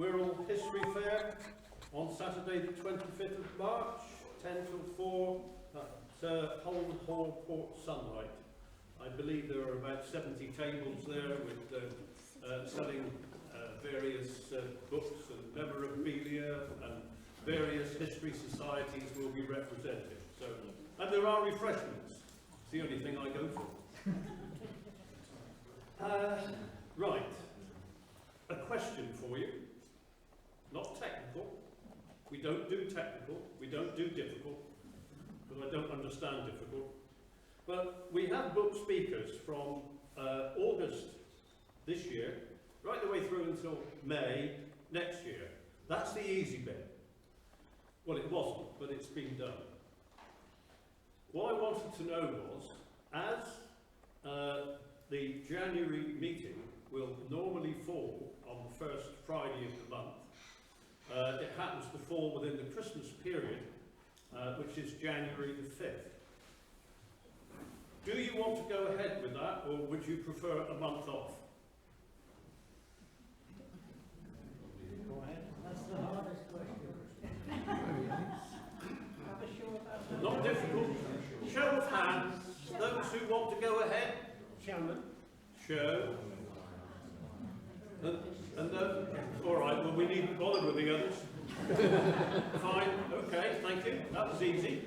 Wirral History Fair on Saturday the 25th of March, 10 till 4 at Holland Hall, Port Sunlight. I believe there are about 70 tables there with selling various books and memorabilia, and various history societies will be represented. So, and there are refreshments. It's the only thing I go for. Right. A question for you. Not technical. We don't do technical. We don't do difficult, because I don't understand difficult. But we have booked speakers from August this year, right the way through until May next year. That's the easy bit. Well, it wasn't, but it's been done. What I wanted to know was, as the January meeting will normally fall on the first Friday of the month, it happens to fall within the Christmas period, which is January the 5th. Do you want to go ahead with that, or would you prefer a month off? Go ahead. That's the hardest question. Not difficult. Show of hands. Those who want to go ahead. Chairman. Show. And all right. Well, we needn't bother with the others. Fine. Okay. Thank you. That was easy.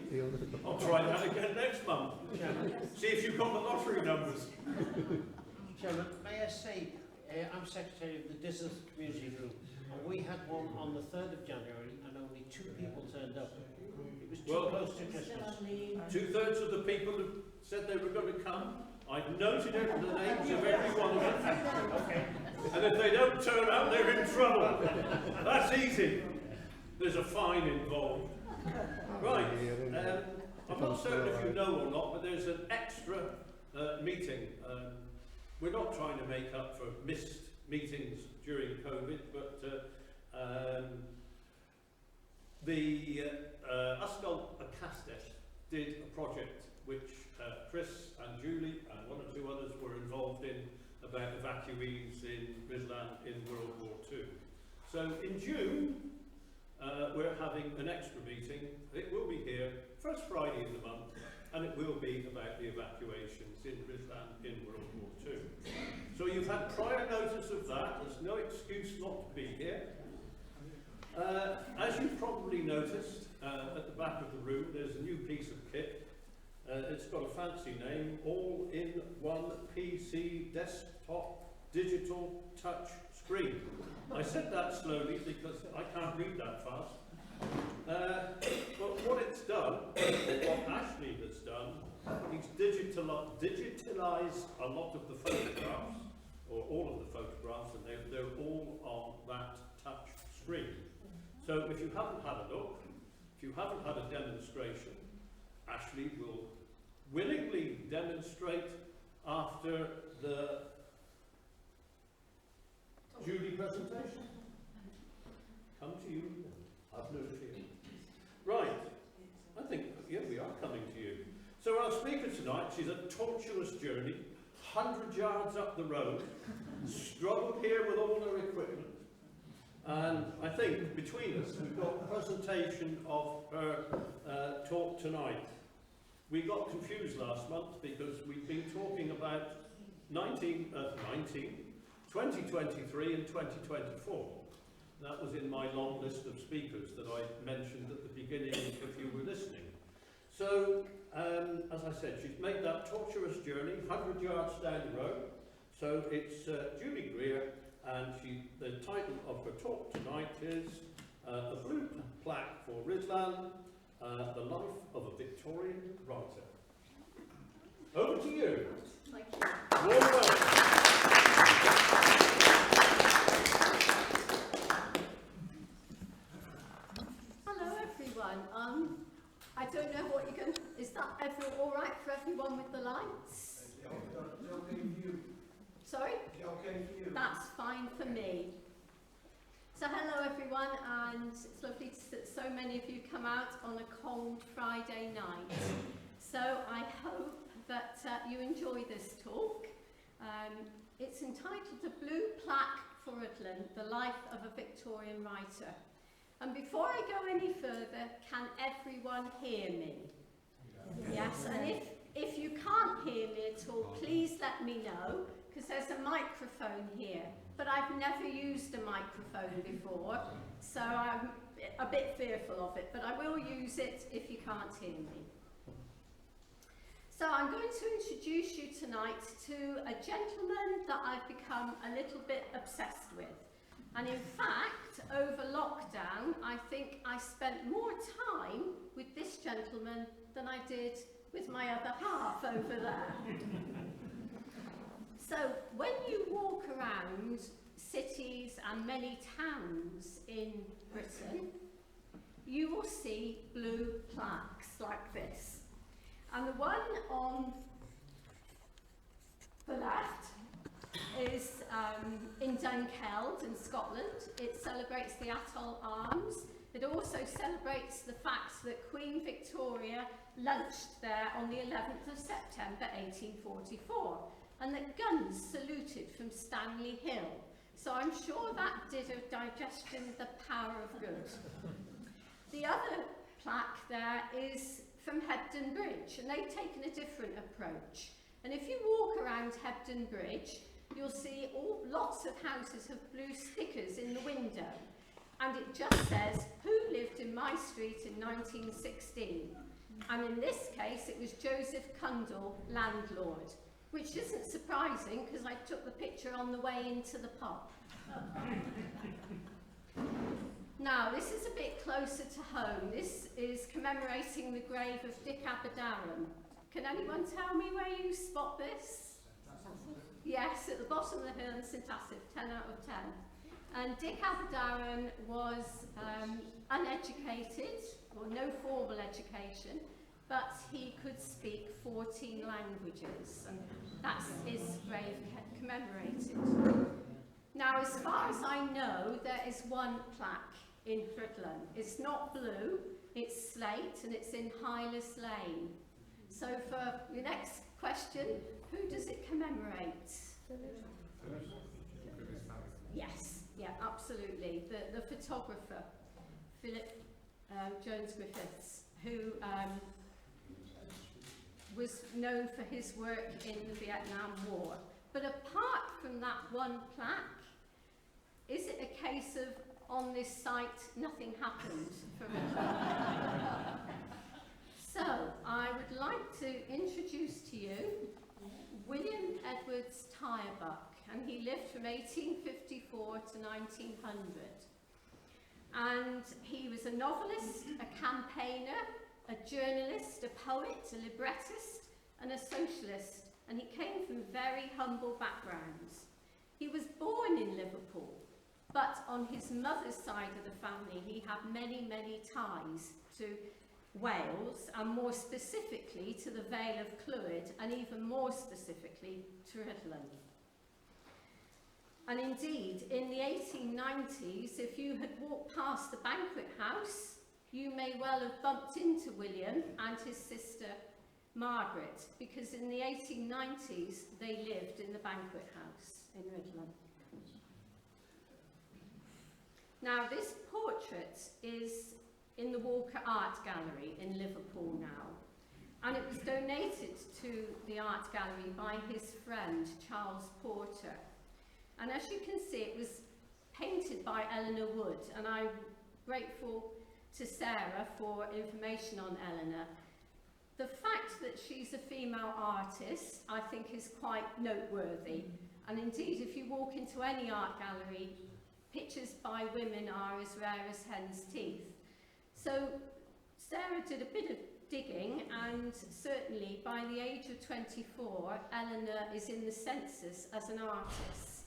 I'll try that again next month. Chairman. See if you've got the lottery numbers. Chairman, may I say, I'm Secretary of the Business Community Group, and we had one on the 3rd of January, and only 2 people turned up. It was too close to Christmas. 2/3 of the people who said they were going to come, I've noted the names of every one of them. Okay. And if they don't turn up, they're in trouble. That's easy. There's a fine involved. Right. I'm not certain if you know or not, but there's an extra meeting. We're not trying to make up for missed meetings during COVID, but the Ysgol Acastell did a project which Chris and Julie and 1 or 2 others were involved in, about evacuees in Rhuddlan in World War II. So in June, we're having an extra meeting. It will be here, first Friday of the month, and it will be about the evacuations in Rhuddlan in World War II. So you've had prior notice of that. There's no excuse not to be here. As you've probably noticed, at the back of the room, there's a new piece of kit. It's got a fancy name, all-in-one PC desktop digital touch screen. I said that slowly because I can't read that fast. But what it's done, what Ashley has done, he's digitalised a lot of the photographs, or all of the photographs, and they're all on that touch screen. So if you haven't had a look, if you haven't had a demonstration, Ashley will willingly demonstrate after the Julie presentation. Come to you. I've no fear. Right. I think, yeah, we are coming to you. So our speaker tonight, she's a tortuous journey, 100 yards up the road, struggled here with all her equipment. And I think between us, we've got a presentation of her talk tonight. We got confused last month because we've been talking about 2023 and 2024. That was in my long list of speakers that I mentioned at the beginning, if you were listening. So, as I said, she's made that tortuous journey, 100 yards down the road. So it's Julie Grier, and the title of her talk tonight is A Blue Plaque for Rhuddlan, the Life of a Victorian Writer. Over to you. Thank you. Warm welcome. Hello everyone. I don't know what you can. Is that all right for everyone with the lights? Sorry? Okay for you. That's fine for me. So hello everyone, and it's lovely to see so many of you come out on a cold Friday night. So I hope that you enjoy this talk. It's entitled A Blue Plaque for Rhuddlan, The Life of a Victorian Writer. And before I go any further, can everyone hear me? Yes, and if you can't hear me at all, please let me know, because there's a microphone here. But I've never used a microphone before, so I'm a bit fearful of it, but I will use it if you can't hear me. So I'm going to introduce you tonight to a gentleman that I've become a little bit obsessed with. And in fact, over lockdown, I think I spent more time with this gentleman than I did with my other half over there. So when you walk around cities and many towns in Britain, you will see blue plaques like this. And the one on the left is in Dunkeld in Scotland. It celebrates the Atoll Arms. It also celebrates the fact that Queen Victoria lunched there on the 11th of September 1844, and that guns saluted from Stanley Hill. So I'm sure that did a digestion of the power of good. The other plaque there is from Hebden Bridge, and they've taken a different approach. And if you walk around Hebden Bridge, you'll see lots of houses have blue stickers in the window, and it just says, who lived in my street in 1916? And in this case, it was Joseph Cundall, landlord, which isn't surprising because I took the picture on the way into the pub. Now, this is a bit closer to home. This is commemorating the grave of Dick Aberdaron. Can anyone tell me where you spot this? Yes, at the bottom of the hill in St Asaph, 10 out of 10. And Dick Aberdaron was uneducated, or no formal education, but he could speak 14 languages, and that's his grave commemorated. Now, as far as I know, there is one plaque in Rhuddlan. It's not blue, it's slate, and it's in Hylas Lane. So for your next question, who does it commemorate? Yes, yeah, absolutely. The photographer, Philip Jones Griffiths, who was known for his work in the Vietnam War. But apart from that one plaque, is it a case of, on this site, nothing happened for Rhuddlan? So, I would like to introduce to you William Edwards Tyrebuck, and he lived from 1854 to 1900. And he was a novelist, a campaigner, a journalist, a poet, a librettist, and a socialist, and he came from very humble backgrounds. He was born in Liverpool, but on his mother's side of the family, he had many, many ties to Wales, and more specifically to the Vale of Clwyd, and even more specifically to Rhuddlan. And indeed, in the 1890s, if you had walked past the banquet house, you may well have bumped into William and his sister Margaret, because in the 1890s they lived in the banquet house in Rhuddlan. Now, this portrait is in the Walker Art Gallery in Liverpool now, and it was donated to the art gallery by his friend Charles Porter. And as you can see, it was painted by Eleanor Wood, and I'm grateful to Sarah for information on Eleanor. The fact that she's a female artist, I think, is quite noteworthy. And indeed, if you walk into any art gallery, pictures by women are as rare as hen's teeth. So Sarah did a bit of digging, and certainly by the age of 24, Eleanor is in the census as an artist.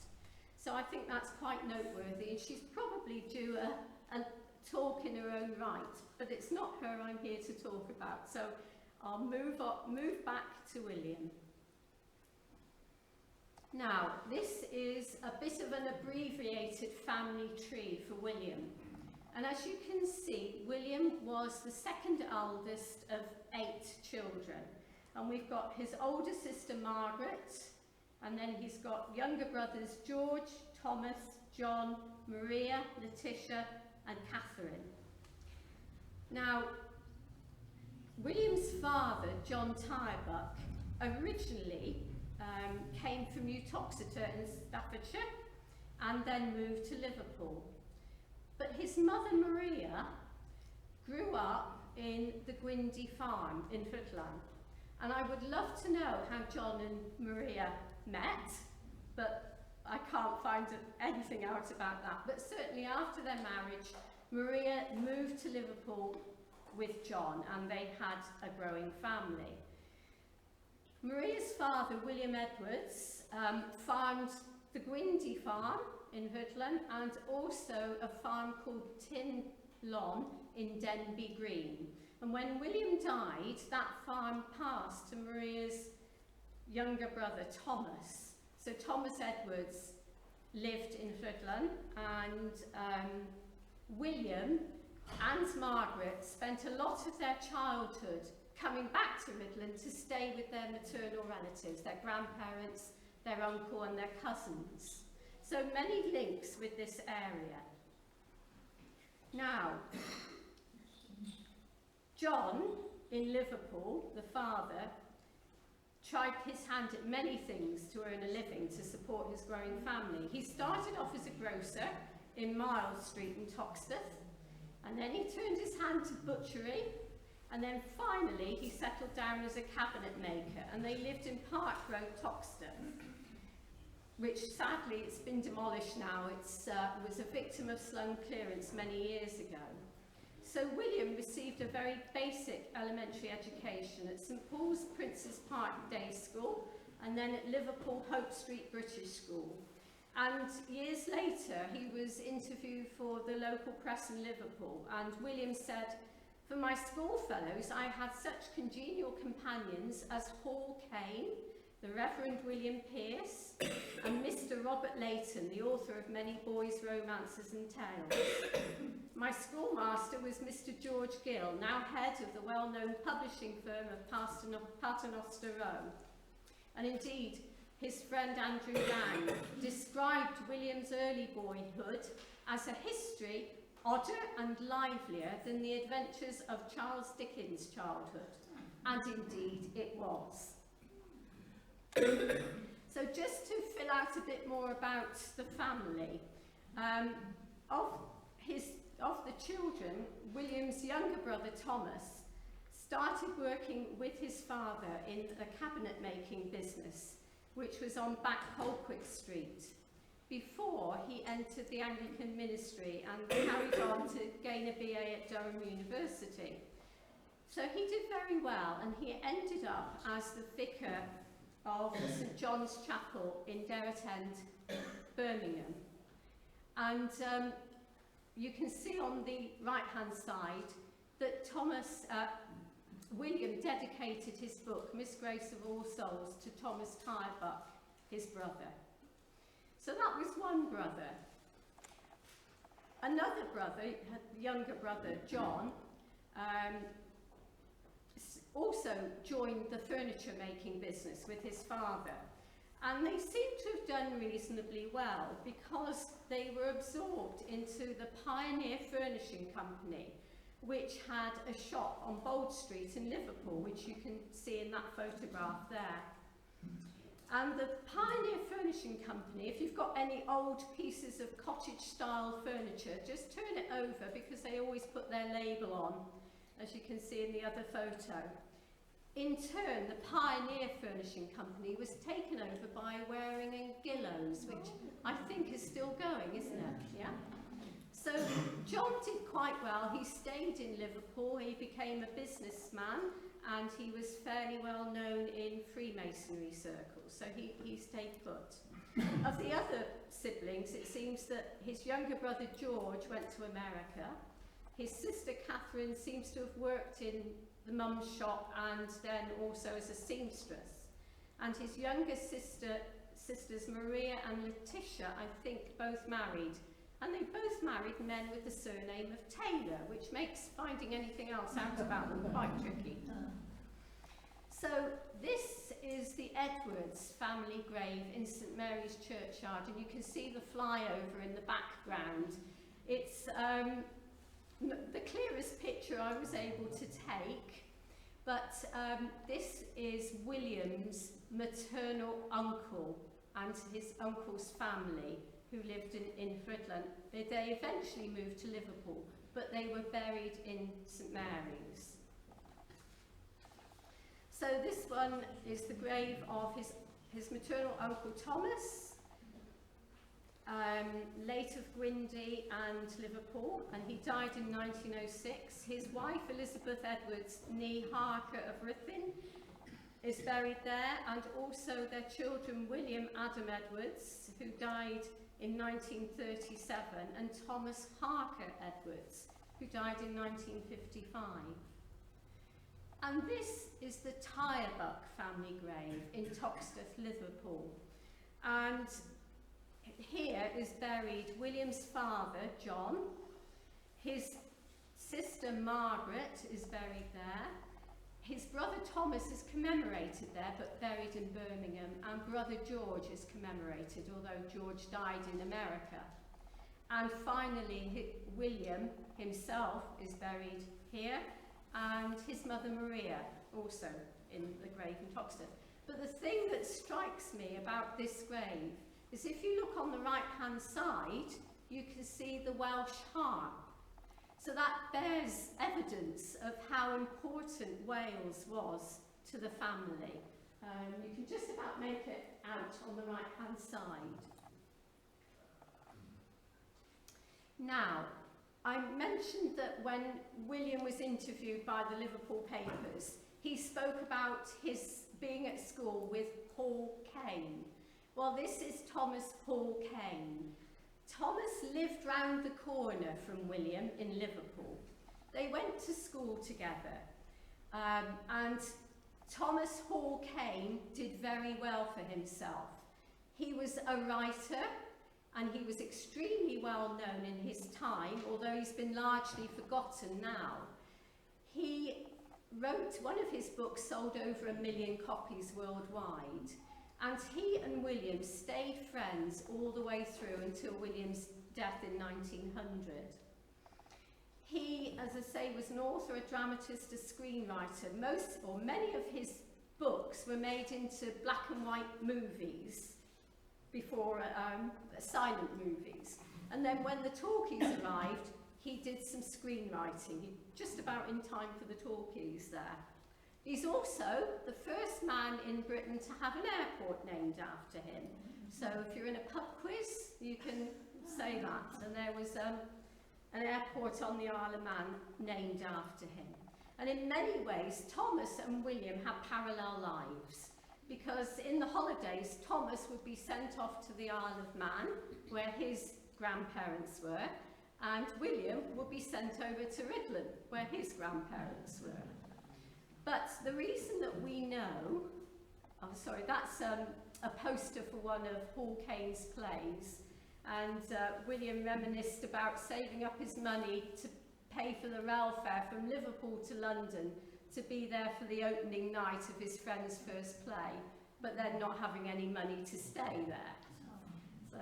So I think that's quite noteworthy, and she's probably due a talk in her own right, but it's not her I'm here to talk about. So I'll move back to William. Now, this is a bit of an abbreviated family tree for William. And as you can see, William was the second eldest of 8 children. And we've got his older sister Margaret, and then he's got younger brothers George, Thomas, John, Maria, Letitia and Catherine. Now, William's father, John Tyrebuck, originally came from Uttoxeter in Staffordshire and then moved to Liverpool. But his mother, Maria, grew up in the Gwyndy farm in Rhuddlan. And I would love to know how John and Maria met, but I can't find anything out about that. But certainly after their marriage, Maria moved to Liverpool with John, and they had a growing family. Maria's father, William Edwards, farmed the Gwyndy farm in Rhuddlan and also a farm called Tinlon in Denby Green. And when William died, that farm passed to Maria's younger brother, Thomas. So Thomas Edwards lived in Rhuddlan, and William and Margaret spent a lot of their childhood coming back to Rhuddlan to stay with their maternal relatives, their grandparents, their uncle and their cousins. So many links with this area. Now, John in Liverpool, the father, tried his hand at many things to earn a living to support his growing family. He started off as a grocer in Miles Street in Toxteth, and then he turned his hand to butchery, and then finally he settled down as a cabinet maker, and they lived in Park Road, Toxteth, which sadly it's been demolished now. It was a victim of slum clearance many years ago. So William received a very basic elementary education at St Paul's Prince's Park Day School and then at Liverpool Hope Street British School. And years later he was interviewed for the local press in Liverpool, and William said, "For my schoolfellows I had such congenial companions as Hall Caine, the Reverend William Pierce, and Mr. Robert Leighton, the author of many boys' romances and tales. My schoolmaster was Mr. George Gill, now head of the well-known publishing firm of Paternoster Row." And indeed, his friend Andrew Lang described William's early boyhood as a history odder and livelier than the adventures of Charles Dickens' childhood. And indeed it was. So just to fill out a bit more about the family, of the children, William's younger brother Thomas started working with his father in a cabinet making business, which was on Back Colquitt Street, before he entered the Anglican ministry and carried on to gain a BA at Durham University. So he did very well, and he ended up as the vicar of St John's Chapel in Derrett End, Birmingham. And you can see on the right-hand side that William dedicated his book, Miss Grace of All Souls, to Thomas Tyrebuck, his brother. So that was one brother. Another brother, younger brother, John, also joined the furniture making business with his father. And they seem to have done reasonably well because they were absorbed into the Pioneer Furnishing Company, which had a shop on Bold Street in Liverpool, which you can see in that photograph there. And the Pioneer Furnishing Company, if you've got any old pieces of cottage-style furniture, just turn it over because they always put their label on, as you can see in the other photo. In turn, the Pioneer Furnishing Company was taken over by Waring and Gillows, which I think is still going, isn't it? Yeah? So John did quite well. He stayed in Liverpool, he became a businessman, and he was fairly well known in Freemasonry circles, so he stayed put. Of the other siblings, it seems that his younger brother George went to America. His sister Catherine seems to have worked in the mum's shop and then also as a seamstress. And his younger sisters Maria and Letitia, I think, both married. And they both married men with the surname of Taylor, which makes finding anything else out about them quite tricky. So this is the Edwards family grave in St Mary's Churchyard, and you can see the flyover in the background. It's the clearest picture I was able to take, but this is William's maternal uncle and his uncle's family who lived in Rhuddlan. They eventually moved to Liverpool, but they were buried in St Mary's. So this one is the grave of his maternal uncle Thomas, late of Gwyndy and Liverpool, and he died in 1906. His wife Elizabeth Edwards, née Harker of Rhuddlan, is buried there, and also their children William Adam Edwards, who died in 1937, and Thomas Harker Edwards, who died in 1955. And this is the Tyrebuck family grave in Toxteth, Liverpool. And here is buried William's father, John. His sister, Margaret, is buried there. His brother Thomas is commemorated there, but buried in Birmingham. And brother George is commemorated, although George died in America. And finally, William himself is buried here, and his mother Maria also in the grave in Toxteth. But the thing that strikes me about this grave is if you look on the right-hand side, you can see the Welsh harp. So that bears evidence of how important Wales was to the family. You can just about make it out on the right-hand side. Now, I mentioned that when William was interviewed by the Liverpool papers, he spoke about his being at school with Hall Caine. Well, this is Thomas Hall Caine. Thomas lived round the corner from William in Liverpool. They went to school together, and Thomas Hall Caine did very well for himself. He was a writer, and he was extremely well known in his time, although he's been largely forgotten now. He wrote, one of his books sold over 1 million copies worldwide, and he and William stayed friends all the way through until William's death in 1900. He, as I say, was an author, a dramatist, a screenwriter. Many of his books were made into black and white movies before silent movies. And then when the talkies arrived, he did some screenwriting, just about in time for the talkies there. He's also the first man in Britain to have an airport named after him. So if you're in a pub quiz, you can say that. And there was an airport on the Isle of Man named after him. And in many ways, Thomas and William had parallel lives, because in the holidays, Thomas would be sent off to the Isle of Man, where his grandparents were, and William would be sent over to Rhuddlan, where his grandparents were. But the reason that we know, that's a poster for one of Hall Caine's plays, and William reminisced about saving up his money to pay for the rail fare from Liverpool to London to be there for the opening night of his friend's first play, but then not having any money to stay there. So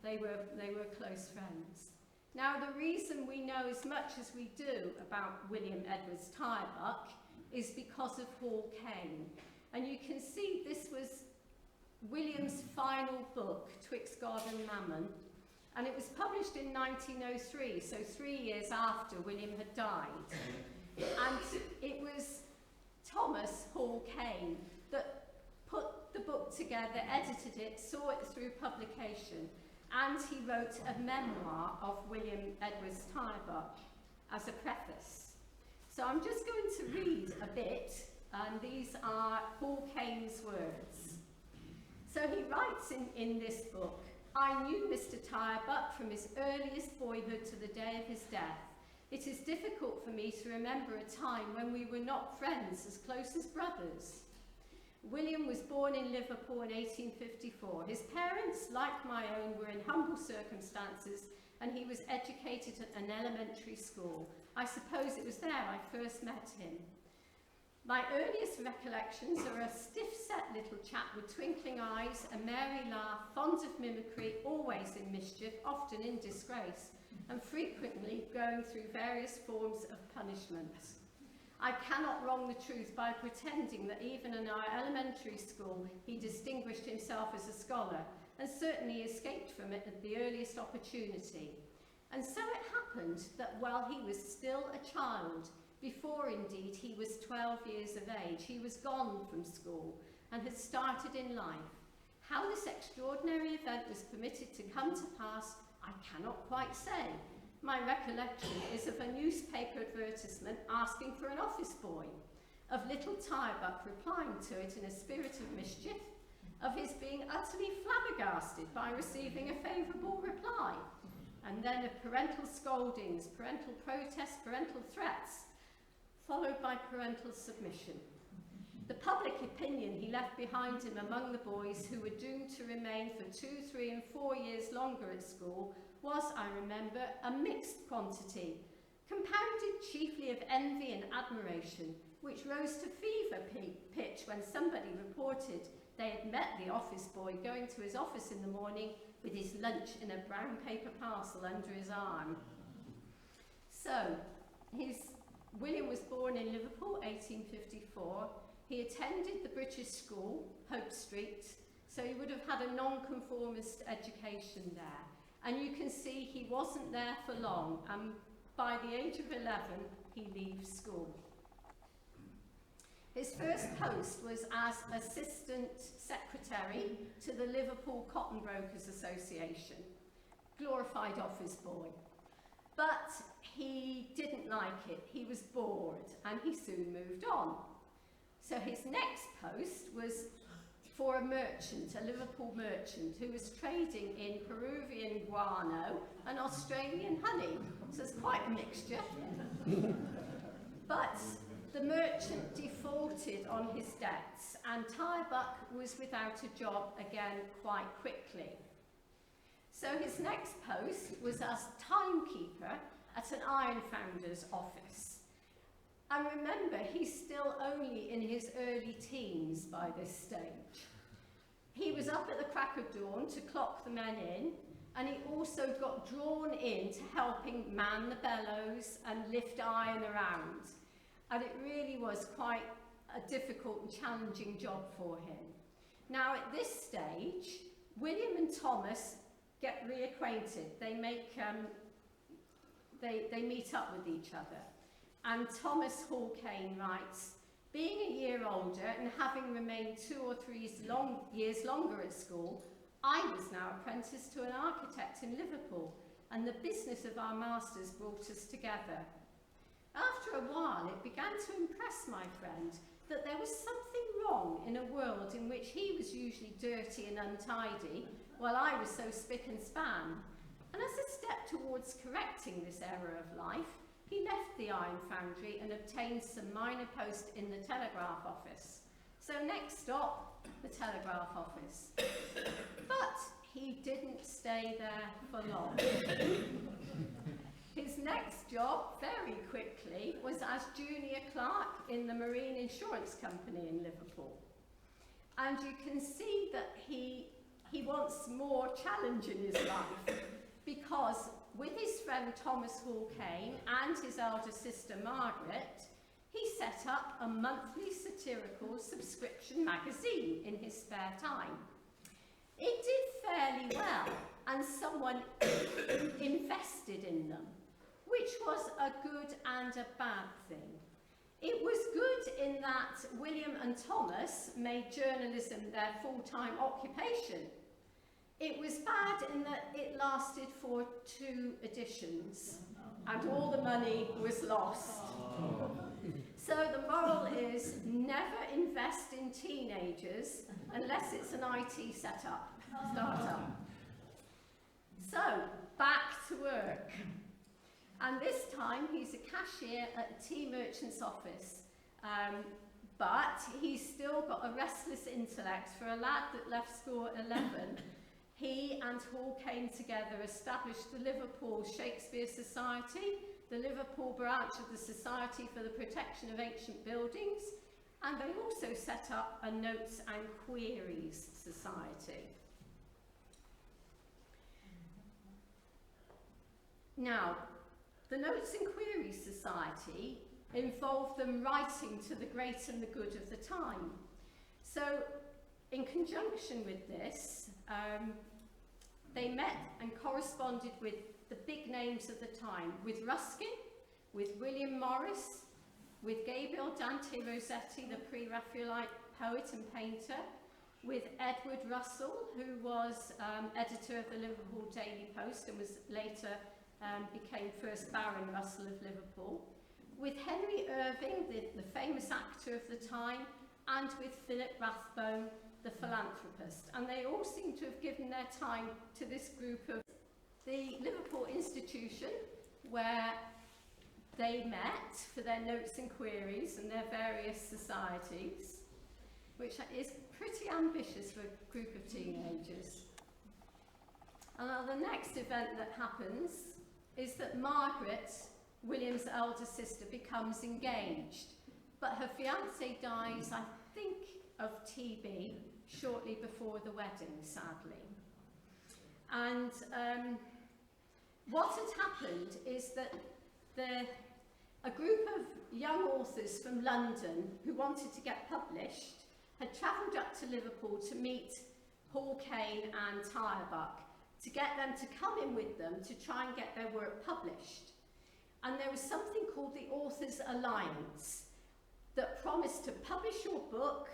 they were close friends. Now, the reason we know as much as we do about William Edwards Tyrebuck is because of Hall Caine. And you can see this was William's final book, Twixt God and Mammon, and it was published in 1903, so 3 years after William had died. And it was Thomas Hall Caine that put the book together, edited it, saw it through publication, and he wrote a memoir of William Edwards Tyrebuck as a preface. So I'm just going to read a bit, and these are Hall Caine's words. So he writes in this book, "I knew Mr. Tyrebuck from his earliest boyhood to the day of his death. It is difficult for me to remember a time when we were not friends as close as brothers. William was born in Liverpool in 1854. His parents, like my own, were in humble circumstances, and he was educated at an elementary school. I suppose it was there I first met him. My earliest recollections are a stiff-set little chap with twinkling eyes, a merry laugh, fond of mimicry, always in mischief, often in disgrace, and frequently going through various forms of punishments. I cannot wrong the truth by pretending that even in our elementary school he distinguished himself as a scholar, and certainly escaped from it at the earliest opportunity. And so it happened that while he was still a child, before indeed he was 12 years of age, he was gone from school and had started in life. How this extraordinary event was permitted to come to pass, I cannot quite say. My recollection is of a newspaper advertisement asking for an office boy, of little Tybuck replying to it in a spirit of mischief, of his being utterly flabbergasted by receiving a favourable reply, and then of parental scoldings, parental protests, parental threats, followed by parental submission. The public opinion he left behind him among the boys who were doomed to remain for 2, 3 and 4 years longer at school was, I remember, a mixed quantity, compounded chiefly of envy and admiration, which rose to fever pitch when somebody reported they had met the office boy going to his office in the morning with his lunch in a brown paper parcel under his arm. So, William was born in Liverpool, 1854. He attended the British School, Hope Street, so he would have had a non-conformist education there. And you can see he wasn't there for long, and by the age of 11, he leaves school. His first post was as Assistant Secretary to the Liverpool Cotton Brokers Association, glorified office boy. But he didn't like it, he was bored, and he soon moved on. So his next post was for a merchant, a Liverpool merchant, who was trading in Peruvian guano and Australian honey. So it's quite a mixture. But the merchant defaulted on his debts, and Tybuck was without a job again quite quickly. So his next post was as timekeeper at an iron founder's office. And remember, he's still only in his early teens by this stage. He was up at the crack of dawn to clock the men in, and he also got drawn into helping man the bellows and lift iron around. And it really was quite a difficult and challenging job for him. Now at this stage, William and Thomas get reacquainted. They meet up with each other. And Thomas Hall-Caine writes, being a year older and having remained 2 or 3 years longer at school, I was now apprenticed to an architect in Liverpool, and the business of our masters brought us together. After a while, it began to impress my friend that there was something wrong in a world in which he was usually dirty and untidy, while I was so spick and span. And as a step towards correcting this error of life, he left the iron foundry and obtained some minor post in the telegraph office. So next stop, the telegraph office. But he didn't stay there for long. His next job, very quickly, was as junior clerk in the Marine Insurance Company in Liverpool. And you can see that he wants more challenge in his life, because with his friend Thomas Hall-Caine and his elder sister Margaret, he set up a monthly satirical subscription magazine in his spare time. It did fairly well, and someone invested in them, which was a good and a bad thing. It was good in that William and Thomas made journalism their full-time occupation. It was bad in that it lasted for 2 editions, and all the money was lost. So the moral is, never invest in teenagers unless it's an IT startup. So, back to work. And this time he's a cashier at a tea merchant's office. But he's still got a restless intellect. For a lad that left school at 11, he and Hall-Caine together established the Liverpool Shakespeare Society, the Liverpool branch of the Society for the Protection of Ancient Buildings. and they also set up a Notes and Queries Society. Now, the Notes and Queries Society involved them writing to the great and the good of the time. So, in conjunction with this, they met and corresponded with the big names of the time, with Ruskin, with William Morris, with Gabriel Dante Rossetti, the pre-Raphaelite poet and painter, with Edward Russell, who was editor of the Liverpool Daily Post and was later became first Baron Russell of Liverpool, with Henry Irving, the famous actor of the time, and with Philip Rathbone, the philanthropist. And they all seem to have given their time to this group of the Liverpool institution, where they met for their notes and queries and their various societies, which is pretty ambitious for a group of teenagers. And now the next event that happens is that Margaret, William's elder sister, becomes engaged, but her fiancé dies, I think, of TB shortly before the wedding, sadly. And what had happened is that a group of young authors from London who wanted to get published had travelled up to Liverpool to meet Hall Caine and Tyrebuck to get them to come in with them to try and get their work published. And there was something called the Authors Alliance that promised to publish your book,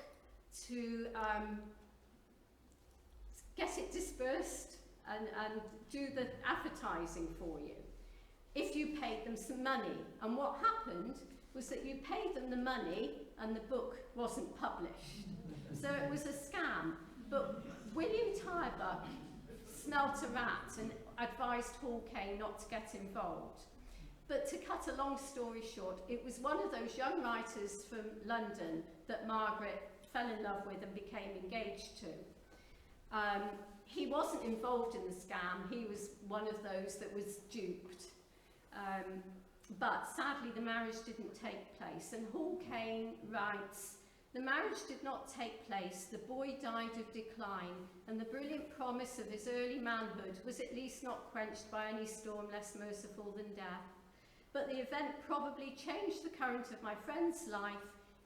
to get it dispersed and do the advertising for you, if you paid them some money. And what happened was that you paid them the money and the book wasn't published. So it was a scam. But William Tyrebuck smelt a rat and advised Hall Caine not to get involved. But to cut a long story short, it was one of those young writers from London that Margaret fell in love with and became engaged to. He wasn't involved in the scam, he was one of those that was duped. But sadly the marriage didn't take place, and Hall Caine writes, "The marriage did not take place, the boy died of decline, and the brilliant promise of his early manhood was at least not quenched by any storm less merciful than death. But the event probably changed the current of my friend's life.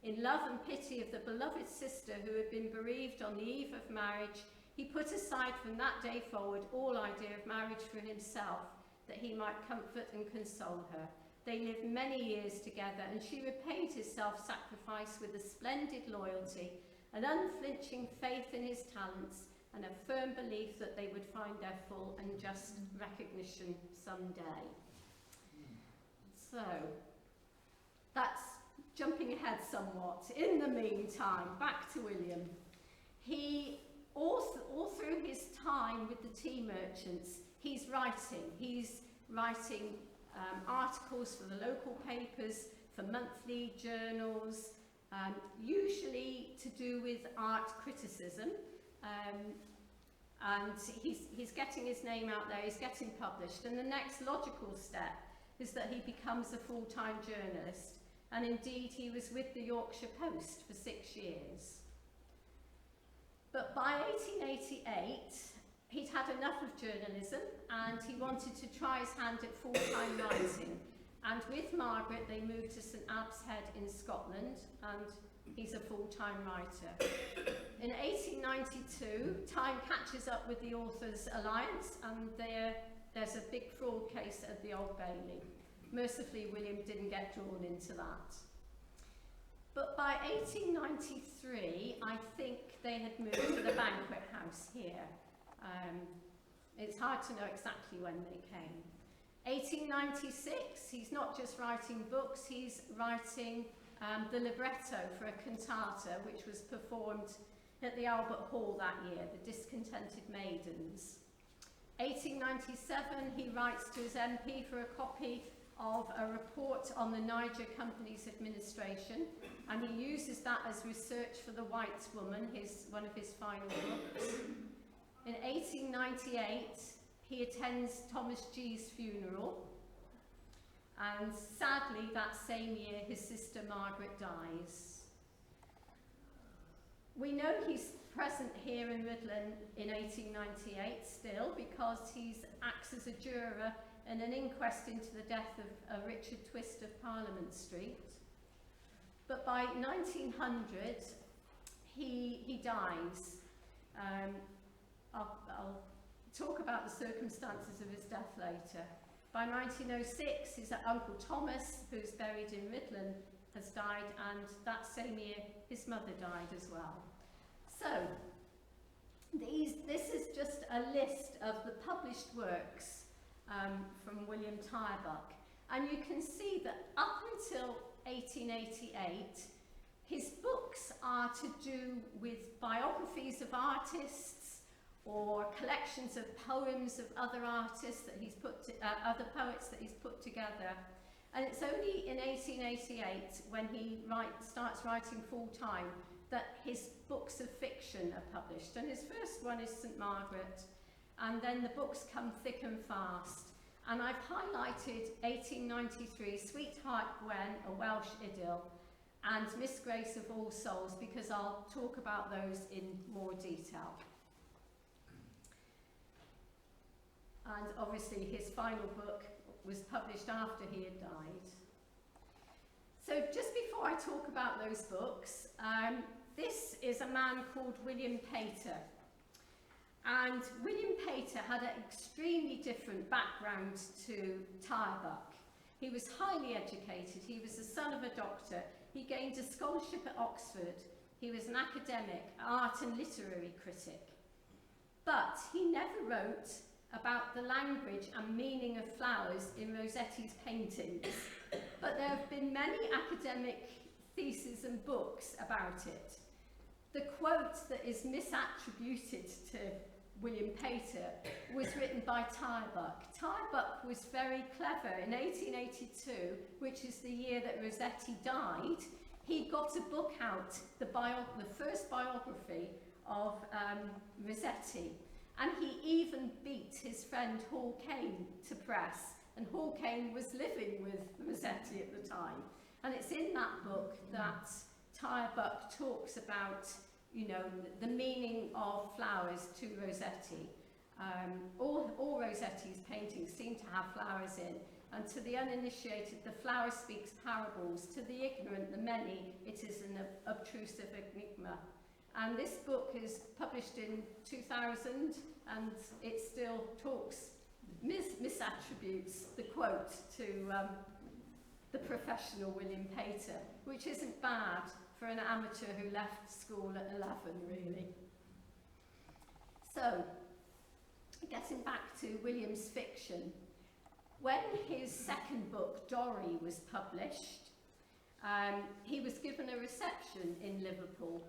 In love and pity of the beloved sister who had been bereaved on the eve of marriage, he put aside from that day forward all idea of marriage for himself, that he might comfort and console her. They lived many years together, and she repaid his self-sacrifice with a splendid loyalty, an unflinching faith in his talents, and a firm belief that they would find their full and just recognition someday." So, that's jumping ahead somewhat. In the meantime, back to William. He, all through his time with the tea merchants, he's writing articles for the local papers, for monthly journals, usually to do with art criticism, and he's getting his name out there, he's getting published, and the next logical step is that he becomes a full-time journalist, and indeed he was with the Yorkshire Post for 6 years. But by 1888, he'd had enough of journalism and he wanted to try his hand at full-time writing. And with Margaret, they moved to St Abb's Head in Scotland, and he's a full-time writer. In 1892, time catches up with the Authors Alliance, and there's a big fraud case at the Old Bailey. Mercifully, William didn't get drawn into that. But by 1893, I think they had moved to the banquet house here. It's hard to know exactly when they came. 1896, he's not just writing books, he's writing the libretto for a cantata which was performed at the Albert Hall that year, The Discontented Maidens. 1897, he writes to his MP for a copy of a report on the Niger Company's administration, and he uses that as research for The White Woman, one of his final books. In 1898, he attends Thomas G's funeral, and sadly that same year his sister Margaret dies. We know he's present here in Rhuddlan in 1898 still, because he acts as a juror in an inquest into the death of Richard Twist of Parliament Street. But by 1900, he dies. I'll talk about the circumstances of his death later. By 1906, his uncle Thomas, who's buried in Rhuddlan, has died, and that same year his mother died as well. So, this is just a list of the published works from William Tyrebuck, and you can see that up until 1888, his books are to do with biographies of artists or collections of poems of other artists that he's other poets that he's put together. And it's only in 1888, when he starts writing full-time, that his books of fiction are published. And his first one is St Margaret, and then the books come thick and fast. And I've highlighted 1893, Sweetheart Gwen, a Welsh idyll, and Miss Grace of All Souls, because I'll talk about those in more detail. And obviously his final book was published after he had died. So just before I talk about those books, this is a man called William Pater. And William Pater had an extremely different background to Tyrebuck. He was highly educated. He was the son of a doctor. He gained a scholarship at Oxford. He was an academic, art and literary critic. But he never wrote about the language and meaning of flowers in Rossetti's paintings. But there have been many academic theses and books about it. The quote that is misattributed to William Pater was written by Tyrebuck. Tyrebuck was very clever. In 1882, which is the year that Rossetti died, he got a book out, the first biography of Rossetti. And he even beat his friend Hall Caine to press. And Hall Caine was living with Rossetti at the time. And it's in that book that Tyrebuck talks about, you know, the meaning of flowers to Rossetti. All Rossetti's paintings seem to have flowers in. And to the uninitiated, the flower speaks parables. To the ignorant, the many, it is an obtrusive enigma. And this book is published in 2000, and it still talks, misattributes the quote to the professional William Pater, which isn't bad for an amateur who left school at 11, really. So, getting back to William's fiction, when his second book, Dorry, was published, he was given a reception in Liverpool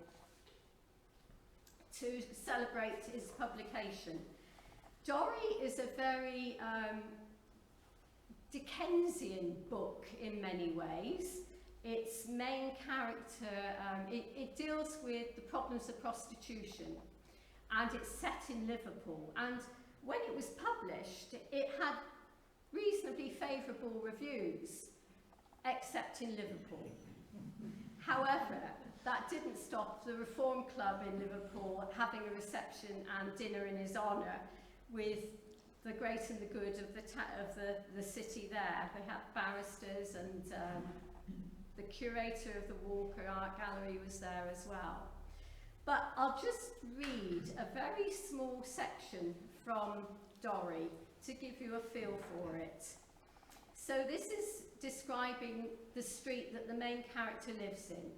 to celebrate his publication. Dorry is a very Dickensian book in many ways. Its main character, it deals with the problems of prostitution, and it's set in Liverpool. And when it was published, it had reasonably favourable reviews, except in Liverpool. However, that didn't stop the Reform Club in Liverpool having a reception and dinner in his honour with the great and the good of the city there. They had barristers, and the curator of the Walker Art Gallery was there as well. But I'll just read a very small section from Dorry to give you a feel for it. So this is describing the street that the main character lives in.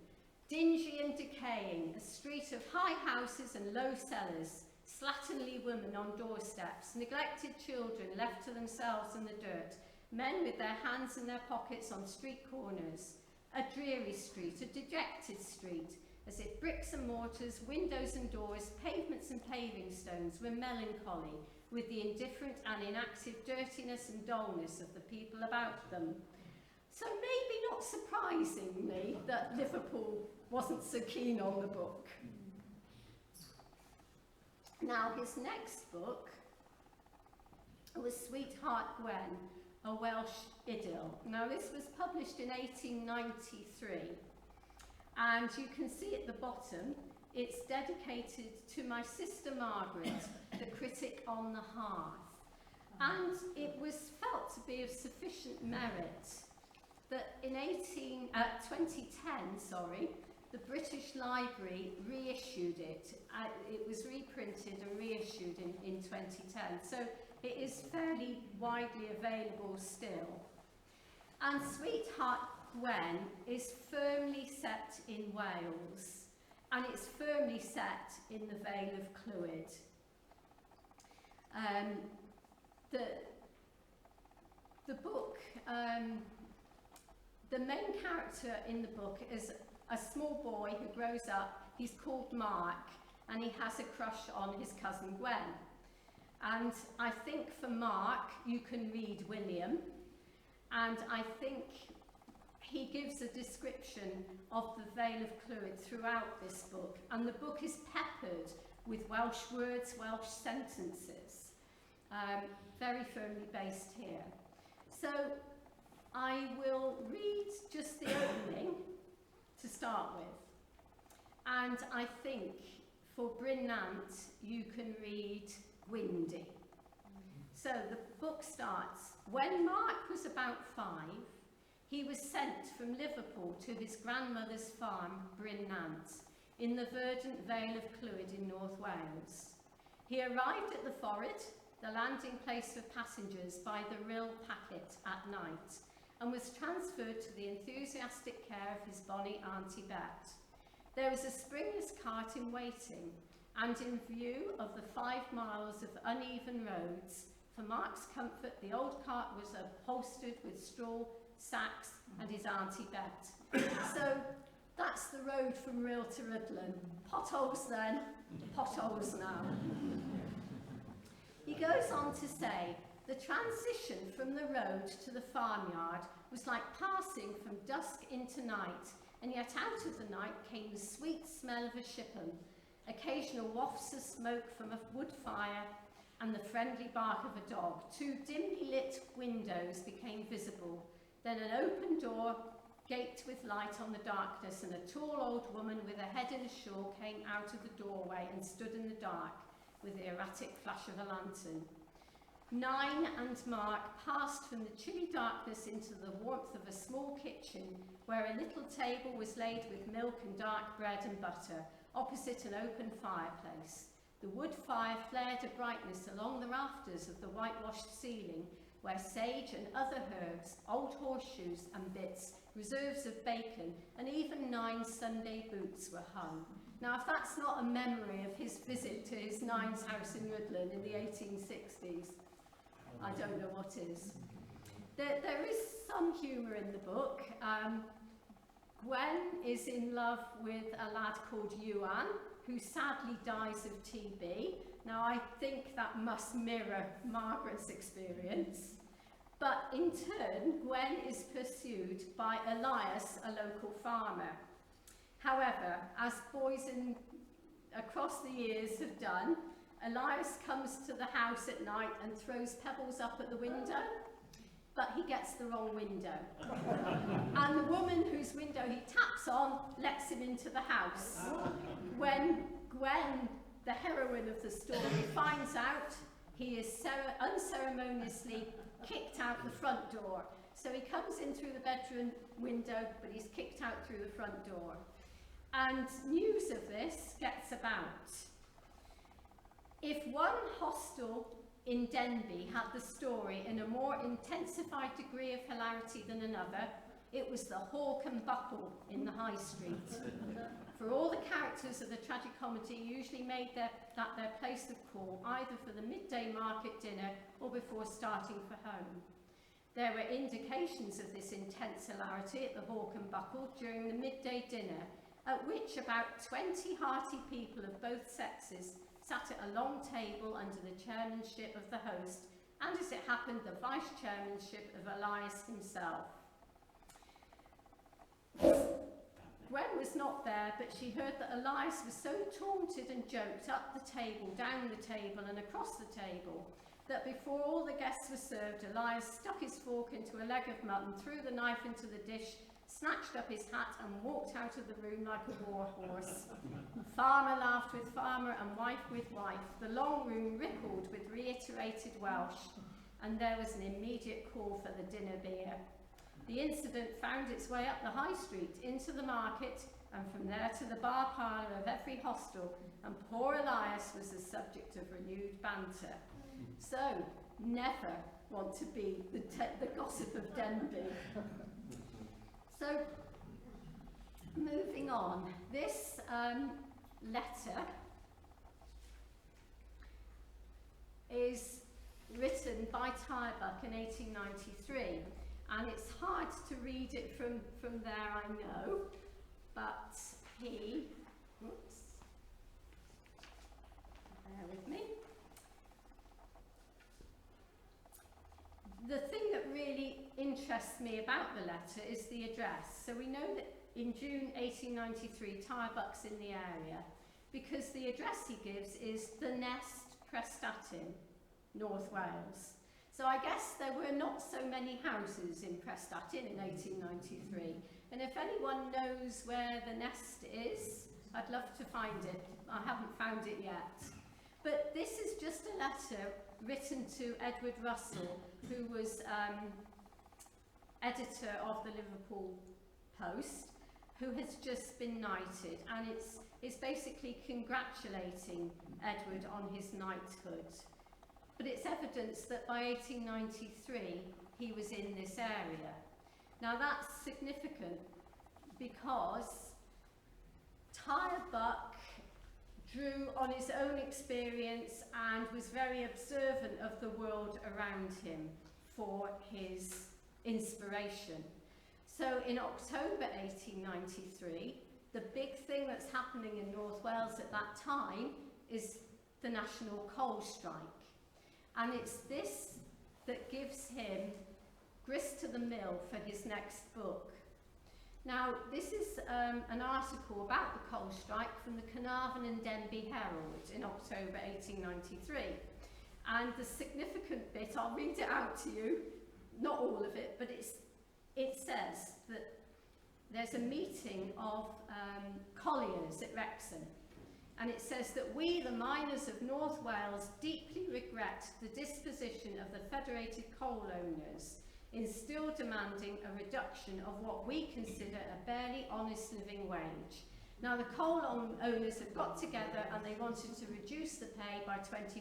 Dingy and decaying, a street of high houses and low cellars, slatternly women on doorsteps, neglected children left to themselves in the dirt, men with their hands in their pockets on street corners. A dreary street, a dejected street, as if bricks and mortars, windows and doors, pavements and paving stones were melancholy with the indifferent and inactive dirtiness and dullness of the people about them. So maybe not surprisingly that Liverpool wasn't so keen on the book. Now his next book was Sweetheart Gwen, a Welsh idyll. Now this was published in 1893, and you can see at the bottom it's dedicated to my sister Margaret, the critic on the hearth. And it was felt to be of sufficient merit that in 2010, the British Library reissued it. It was reprinted and reissued in 2010. So it is fairly widely available still. And Sweetheart Gwen is firmly set in Wales, and it's firmly set in the Vale of Clwyd. The book, the main character in the book is a small boy who grows up. He's called Mark, and he has a crush on his cousin Gwen. And I think for Mark, you can read William, and I think he gives a description of the Vale of Clwyd throughout this book, and the book is peppered with Welsh words, Welsh sentences, very firmly based here. So I will read just the opening to start with, and I think for Bryn Nant you can read Gwyndy. So the book starts, when Mark was about 5, he was sent from Liverpool to his grandmother's farm, Bryn Nant, in the verdant Vale of Clwyd in North Wales. He arrived at the Forrid, the landing place for passengers, by the Rhuddlan Packet at night, and was transferred to the enthusiastic care of his bonny Auntie Bet. There was a springless cart in waiting, and in view of the 5 miles of uneven roads, for Mark's comfort, the old cart was upholstered with straw, sacks, and his Auntie Bet. So that's the road from Rhyl to Rhuddlan. Potholes then, potholes now. He goes on to say, the transition from the road to the farmyard was like passing from dusk into night, and yet out of the night came the sweet smell of a shippen, occasional wafts of smoke from a wood fire, and the friendly bark of a dog. 2 dimly lit windows became visible, then an open door gaped with light on the darkness, and a tall old woman with a head in a shawl came out of the doorway and stood in the dark with the erratic flash of a lantern. 9 and Mark passed from the chilly darkness into the warmth of a small kitchen where a little table was laid with milk and dark bread and butter, opposite an open fireplace. The wood fire flared a brightness along the rafters of the whitewashed ceiling, where sage and other herbs, old horseshoes and bits, reserves of bacon, and even 9 Sunday boots were hung. Now, if that's not a memory of his visit to his Nine's house in Rhuddlan in the 1860s, I don't know what is. There is some humour in the book. Gwen is in love with a lad called Ewan, who sadly dies of TB. Now, I think that must mirror Margaret's experience. But in turn, Gwen is pursued by Elias, a local farmer. However, as boys across the years have done, Elias comes to the house at night and throws pebbles up at the window, but he gets the wrong window. And the woman whose window he taps on lets him into the house. When Gwen, the heroine of the story, finds out, he is unceremoniously kicked out the front door. So he comes in through the bedroom window, but he's kicked out through the front door. And news of this gets about. If one hostel in Denbigh had the story in a more intensified degree of hilarity than another, it was the Hawk and Buckle in the High Street. For all the characters of the tragic comedy usually made that their place of call, either for the midday market dinner or before starting for home. There were indications of this intense hilarity at the Hawk and Buckle during the midday dinner, at which about 20 hearty people of both sexes sat at a long table under the chairmanship of the host, and as it happened, the vice-chairmanship of Elias himself. Gwen was not there, but she heard that Elias was so taunted and joked up the table, down the table and across the table that before all the guests were served, Elias stuck his fork into a leg of mutton, threw the knife into the dish, snatched up his hat and walked out of the room like a war horse. Farmer laughed with farmer and wife with wife. The long room rippled with reiterated Welsh, and there was an immediate call for the dinner beer. The incident found its way up the high street, into the market, and from there to the bar parlour of every hostel, and poor Elias was the subject of renewed banter. So, never want to be the gossip of Denby. So, moving on, this letter is written by Tyrebuck in 1893, and it's hard to read it from there, I know, but he, bear with me. The thing that really interests me about the letter is the address. So we know that in June 1893, Tyrebuck's in the area, because the address he gives is the Nest, Prestatyn, North Wales. So I guess there were not so many houses in Prestatyn in 1893. And if anyone knows where the Nest is, I'd love to find it. I haven't found it yet. But this is just a letter written to Edward Russell, who was editor of the Liverpool Post, who has just been knighted, and it's basically congratulating Edward on his knighthood. But it's evidence that by 1893 he was in this area. Now that's significant because Tyrebuck drew on his own experience and was very observant of the world around him for his inspiration. So in October 1893, the big thing that's happening in North Wales at that time is the national coal strike. And it's this that gives him grist to the mill for his next book. Now, this is an article about the coal strike from the Carnarvon and Denby Herald in October 1893. And the significant bit, I'll read it out to you, not all of it, but it says that there's a meeting of colliers at Wrexham. And it says that we, the miners of North Wales, deeply regret the disposition of the Federated Coal Owners in still demanding a reduction of what we consider a barely honest living wage. Now, the coal owners have got together and they wanted to reduce the pay by 25%.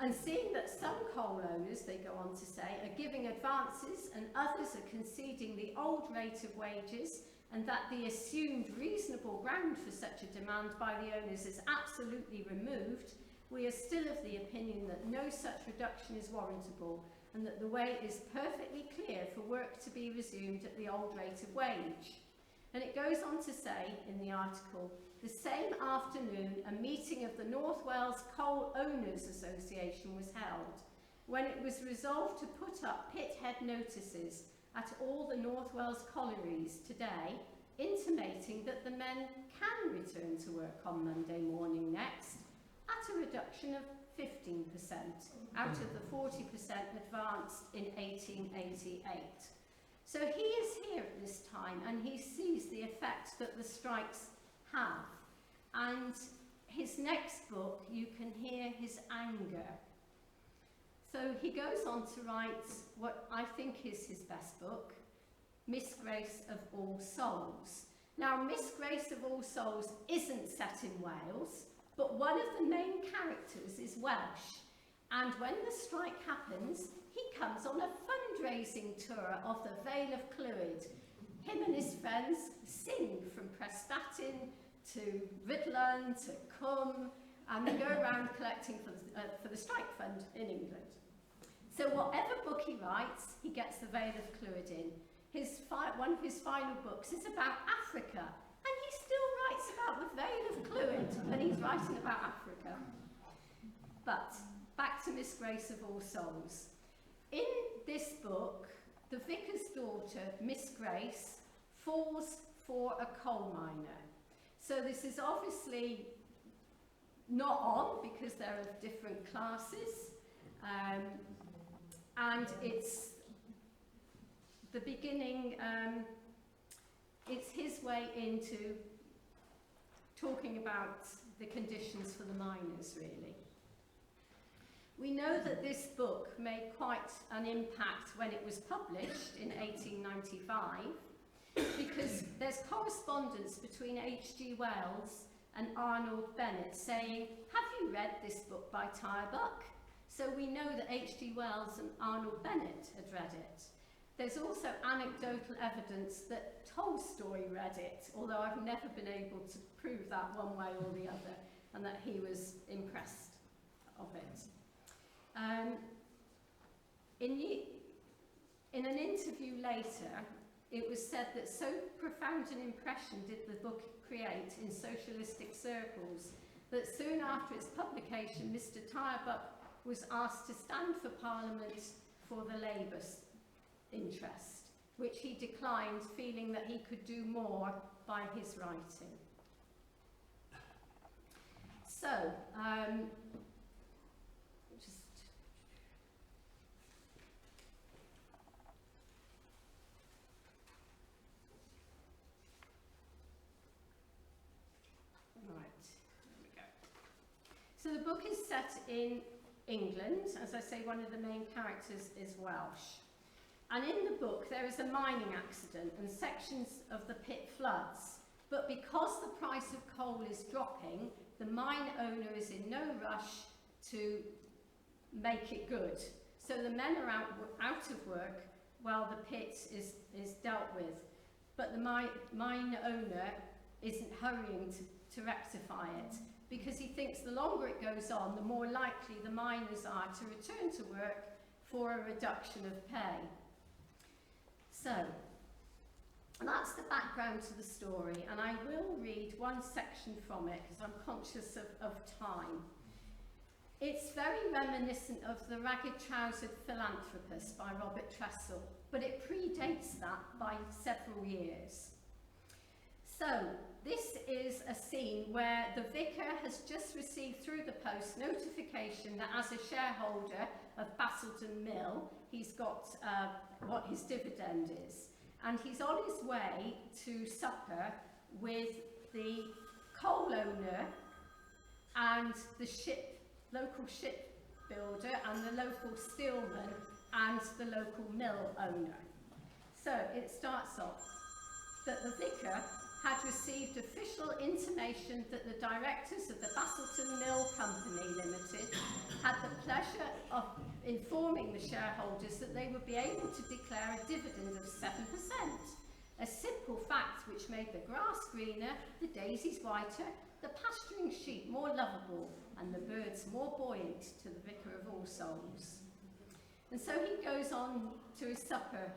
And seeing that some coal owners, they go on to say, are giving advances and others are conceding the old rate of wages, and that the assumed reasonable ground for such a demand by the owners is absolutely removed, we are still of the opinion that no such reduction is warrantable, and that the way is perfectly clear for work to be resumed at the old rate of wage. And it goes on to say in the article, the same afternoon a meeting of the North Wales Coal Owners Association was held, when it was resolved to put up pit-head notices at all the North Wales collieries today, intimating that the men can return to work on Monday morning next at a reduction of 15% out of the 40% advanced in 1888. So he is here at this time and he sees the effect that the strikes have. And his next book, you can hear his anger. So he goes on to write what I think is his best book, Miss Grace of All Souls. Now, Miss Grace of All Souls isn't set in Wales, but one of the main characters is Welsh. And when the strike happens, he comes on a fundraising tour of the Vale of Clwyd. Him and his friends sing from Prestatyn to Rhuddlan to Cwm, and they go around collecting for the strike fund in England. So whatever book he writes, he gets the Vale of Clwyd in. One of his final books is about Africa, and he still writes about the Vale of Clwyd when he's writing about Africa. But back to Miss Grace of All Souls. In this book, the vicar's daughter, Miss Grace, falls for a coal miner. So this is obviously not on because they're of different classes, and it's the beginning, it's his way into talking about the conditions for the miners, really. We know that this book made quite an impact when it was published in 1895, because there's correspondence between H.G. Wells and Arnold Bennett saying, have you read this book by Tyrebuck? So we know that H.G. Wells and Arnold Bennett had read it. There's also anecdotal evidence that Tolstoy read it, although I've never been able to prove that one way or the other, and that he was impressed of it. In an interview later, it was said that so profound an impression did the book create in socialistic circles that soon after its publication, Mr. Tyrebuck was asked to stand for Parliament for the Labour interest, which he declined, feeling that he could do more by his writing. So, so the book is set in England. As I say, one of the main characters is Welsh. And in the book there is a mining accident and sections of the pit floods. But because the price of coal is dropping, the mine owner is in no rush to make it good. So the men are out of work while the pit is dealt with. But the mine owner isn't hurrying to rectify it, because he thinks the longer it goes on, the more likely the miners are to return to work for a reduction of pay. So, that's the background to the story, and I will read one section from it because I'm conscious of time. It's very reminiscent of The Ragged-Trousered Philanthropist by Robert Tressel, but it predates that by several years. So, this is a scene where the vicar has just received through the post notification that as a shareholder of Basildon Mill, he's got what his dividend is. And he's on his way to supper with the coal owner and the local shipbuilder and the local steelman and the local mill owner. So it starts off that the vicar had received official intimation that the directors of the Basildon Mill Company Limited had the pleasure of informing the shareholders that they would be able to declare a dividend of 7%, a simple fact which made the grass greener, the daisies whiter, the pasturing sheep more lovable, and the birds more buoyant to the Vicar of All Souls. And so he goes on to his supper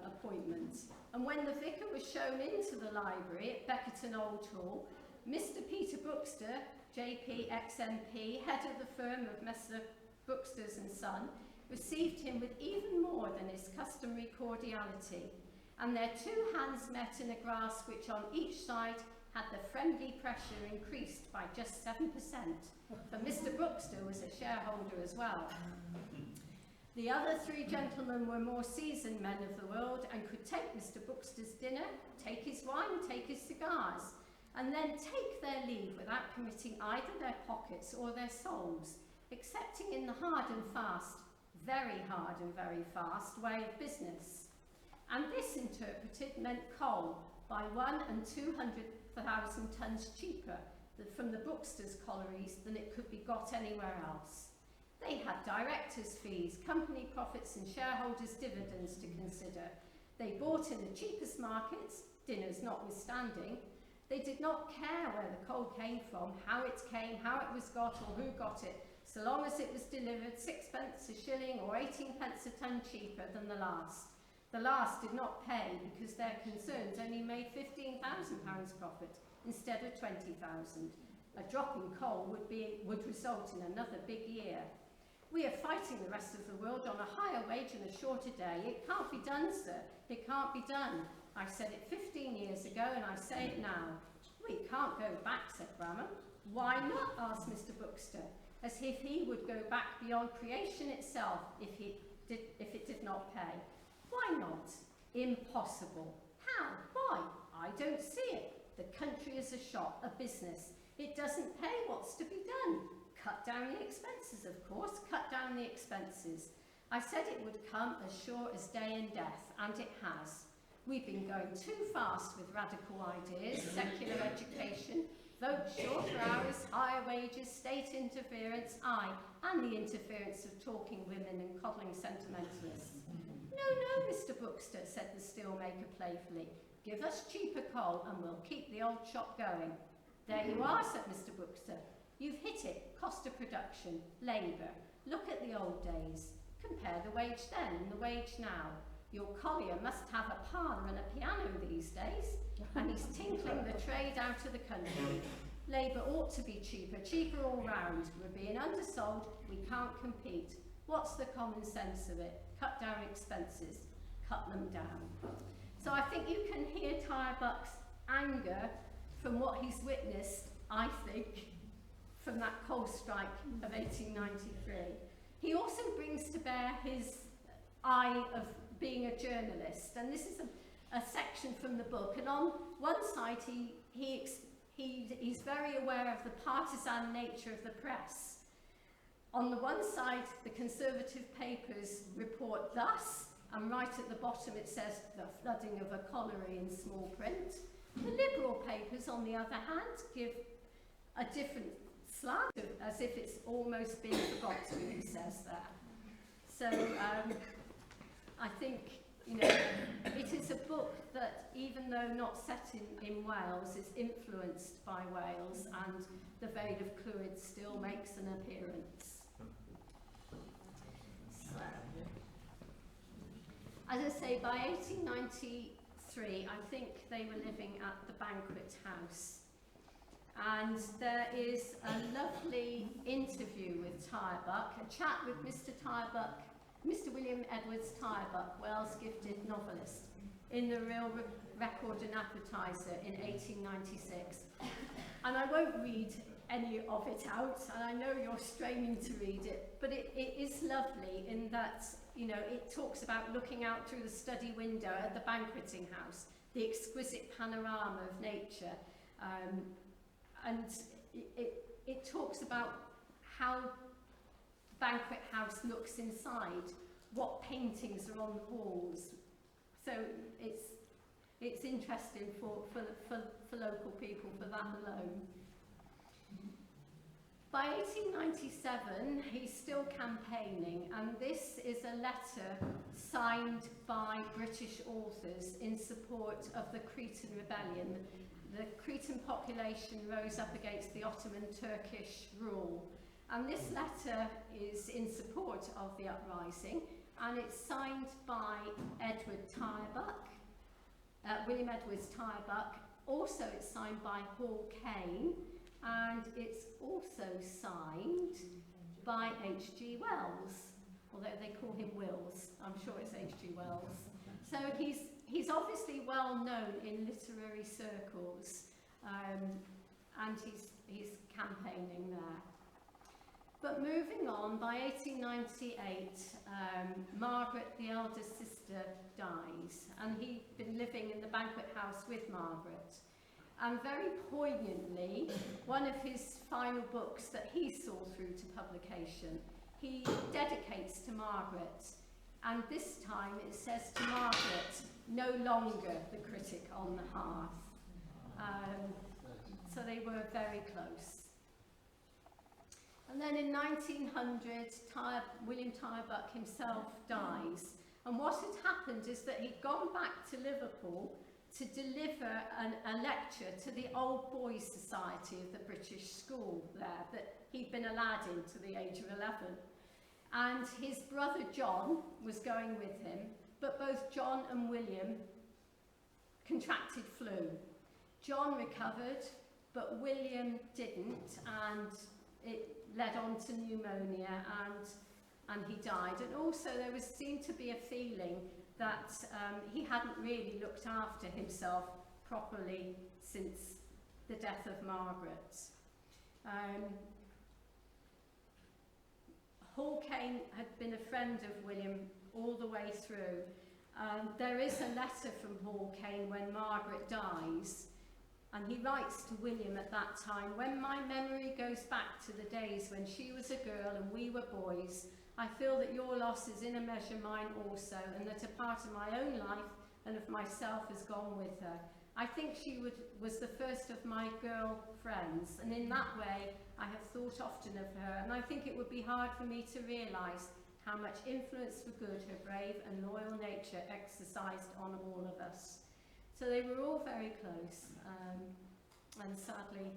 appointment. And when the vicar was shown into the library at Beckerton Old Hall, Mr. Peter Brookster, JP XMP, head of the firm of Messrs. Brooksters and Son, received him with even more than his customary cordiality. And their two hands met in a grasp which on each side had the friendly pressure increased by just 7%, for Mr. Brookster was a shareholder as well. The other three gentlemen were more seasoned men of the world and could take Mr. Brookster's dinner, take his wine, take his cigars, and then take their leave without committing either their pockets or their souls, excepting in the hard and fast, very hard and very fast way of business. And this interpreted meant coal by 100,000 and 200,000 tonnes cheaper from the Brooksters' collieries than it could be got anywhere else. They had directors' fees, company profits and shareholders' dividends to consider. They bought in the cheapest markets, dinners notwithstanding. They did not care where the coal came from, how it came, how it was got or who got it, so long as it was delivered 6p a shilling or 18p a tonne cheaper than the last. The last did not pay because their concerns only made £15,000 profit instead of 20,000. A drop in coal would result in another big year. We are fighting the rest of the world on a higher wage and a shorter day. It can't be done, sir. It can't be done. I said it 15 years ago and I say it now. We can't go back, said Bramham. Why not? Asked Mr. Buxton, as if he would go back beyond creation itself if it did not pay. Why not? Impossible. How? Why? I don't see it. The country is a shop, a business. It doesn't pay. What's to be done? Cut down the expenses, of course. Cut down the expenses. I said it would come as sure as day and death, and it has. We've been going too fast with radical ideas, secular education, vote shorter hours, higher wages, state interference, and the interference of talking women and coddling sentimentalists. No, Mr. Buxton, said the steelmaker playfully. Give us cheaper coal and we'll keep the old shop going. There you are, said Mr. Buxton. You've hit it. Cost of production, labour. Look at the old days. Compare the wage then and the wage now. Your collier must have a parlour and a piano these days, and he's tinkling the trade out of the country. Labour ought to be cheaper all round. We're being undersold, we can't compete. What's the common sense of it? Cut down expenses, cut them down. So I think you can hear Tyrebuck's anger from what he's witnessed, I think, from that coal strike of 1893. He also brings to bear his eye of being a journalist, and this is a section from the book, and on one side he's very aware of the partisan nature of the press. On the one side, the Conservative papers report thus, and right at the bottom it says the flooding of a colliery in small print. The Liberal papers, on the other hand, give a different slant, as if it's almost been forgotten, he says there. So I think, it is a book that, even though not set in Wales, is influenced by Wales, and the Vale of Clwyd still makes an appearance. So, as I say, by 1893, I think they were living at the Banquet House. And there is a lovely interview with Tyrebuck, a chat with Mr. Tyrebuck, Mr. William Edwards Tyrebuck, Wales gifted novelist, in the Real Record and Advertiser in 1896. And I won't read any of it out, and I know you're straining to read it, but it is lovely in that, it talks about looking out through the study window at the banqueting house, the exquisite panorama of nature, and it talks about how the banquet house looks inside, what paintings are on the walls. So it's interesting for local people for that alone. By 1897, he's still campaigning, and this is a letter signed by British authors in support of the Cretan Rebellion. The Cretan population rose up against the Ottoman Turkish rule, and this letter is in support of the uprising, and it's signed by Edward Tyrebuck, William Edwards Tyrebuck. Also it's signed by Hall Caine, and it's also signed by H.G. Wells, although they call him Wills. I'm sure it's H.G. Wells. So he's obviously well known in literary circles, and he's campaigning there. But moving on, by 1898, Margaret, the elder sister, dies, and he'd been living in the banquet house with Margaret. And very poignantly, one of his final books that he saw through to publication, he dedicates to Margaret. And this time it says to Margaret, no longer the critic on the hearth. So they were very close. And then in 1900, William Tyrebuck himself dies. And what had happened is that he'd gone back to Liverpool to deliver a lecture to the Old Boys Society of the British School there, that he'd been a lad in to the age of 11. And his brother John was going with him, but both John and William contracted flu. John recovered, but William didn't, and it led on to pneumonia, and he died. And also there seemed to be a feeling that he hadn't really looked after himself properly since the death of Margaret. Hall Caine had been a friend of William all the way through. There is a letter from Hall Caine when Margaret dies, and he writes to William at that time, "When my memory goes back to the days when she was a girl and we were boys, I feel that your loss is in a measure mine also, and that a part of my own life and of myself has gone with her. I think she was the first of my girl friends, and in that way I have thought often of her, and I think it would be hard for me to realise how much influence for good her brave and loyal nature exercised on all of us." So they were all very close, and sadly,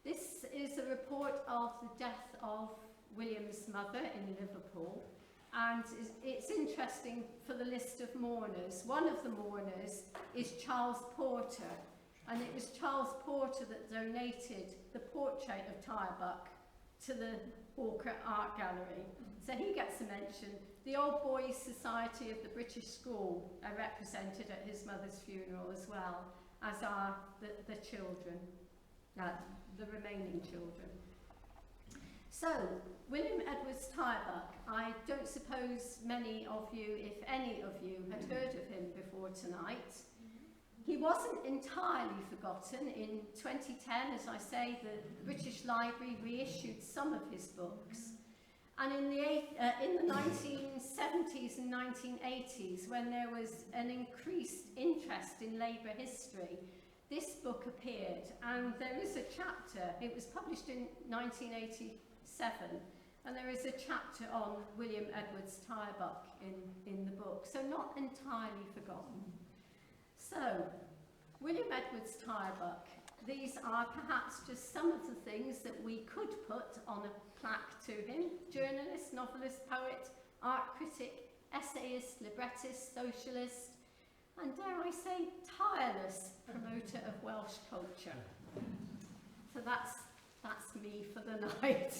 this is a report of the death of William's mother in Liverpool, and it's interesting for the list of mourners. One of the mourners is Charles Porter, and it was Charles Porter that donated the portrait of Tyrebuck to the Walker Art Gallery. So he gets a mention. The Old Boys Society of the British School are represented at his mother's funeral as well, as are the children, the remaining children. So, William Edwards Tyrebuck, I don't suppose many of you, if any of you, had heard of him before tonight. He wasn't entirely forgotten. In 2010, as I say, the British Library reissued some of his books. And in the 1970s and 1980s, when there was an increased interest in Labour history, this book appeared. And there is a chapter, it was published in 1987, and there is a chapter on William Edwards Tyrebuck in the book, so not entirely forgotten. So, William Edwards Tyrebuck, these are perhaps just some of the things that we could put on a plaque to him. Journalist, novelist, poet, art critic, essayist, librettist, socialist, and dare I say, tireless promoter of Welsh culture. So that's me for the night.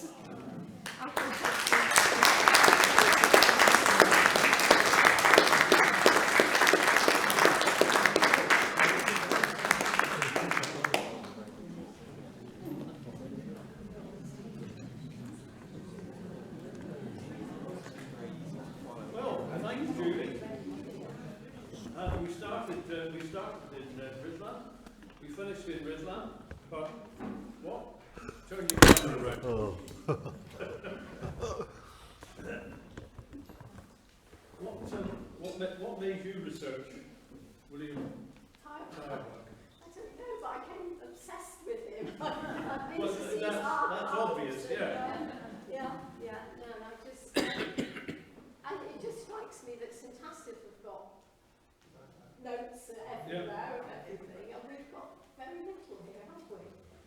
We started in Rhuddlan. We finished in Rhuddlan, but what? Turn your camera around. Oh. What made you research William Tyrebuck? I don't know, but I became obsessed with him. Well, that's obvious, yeah. No, I just, and it just strikes me that St Asaph have got notes everywhere of everything, and we've got very little here, haven't we?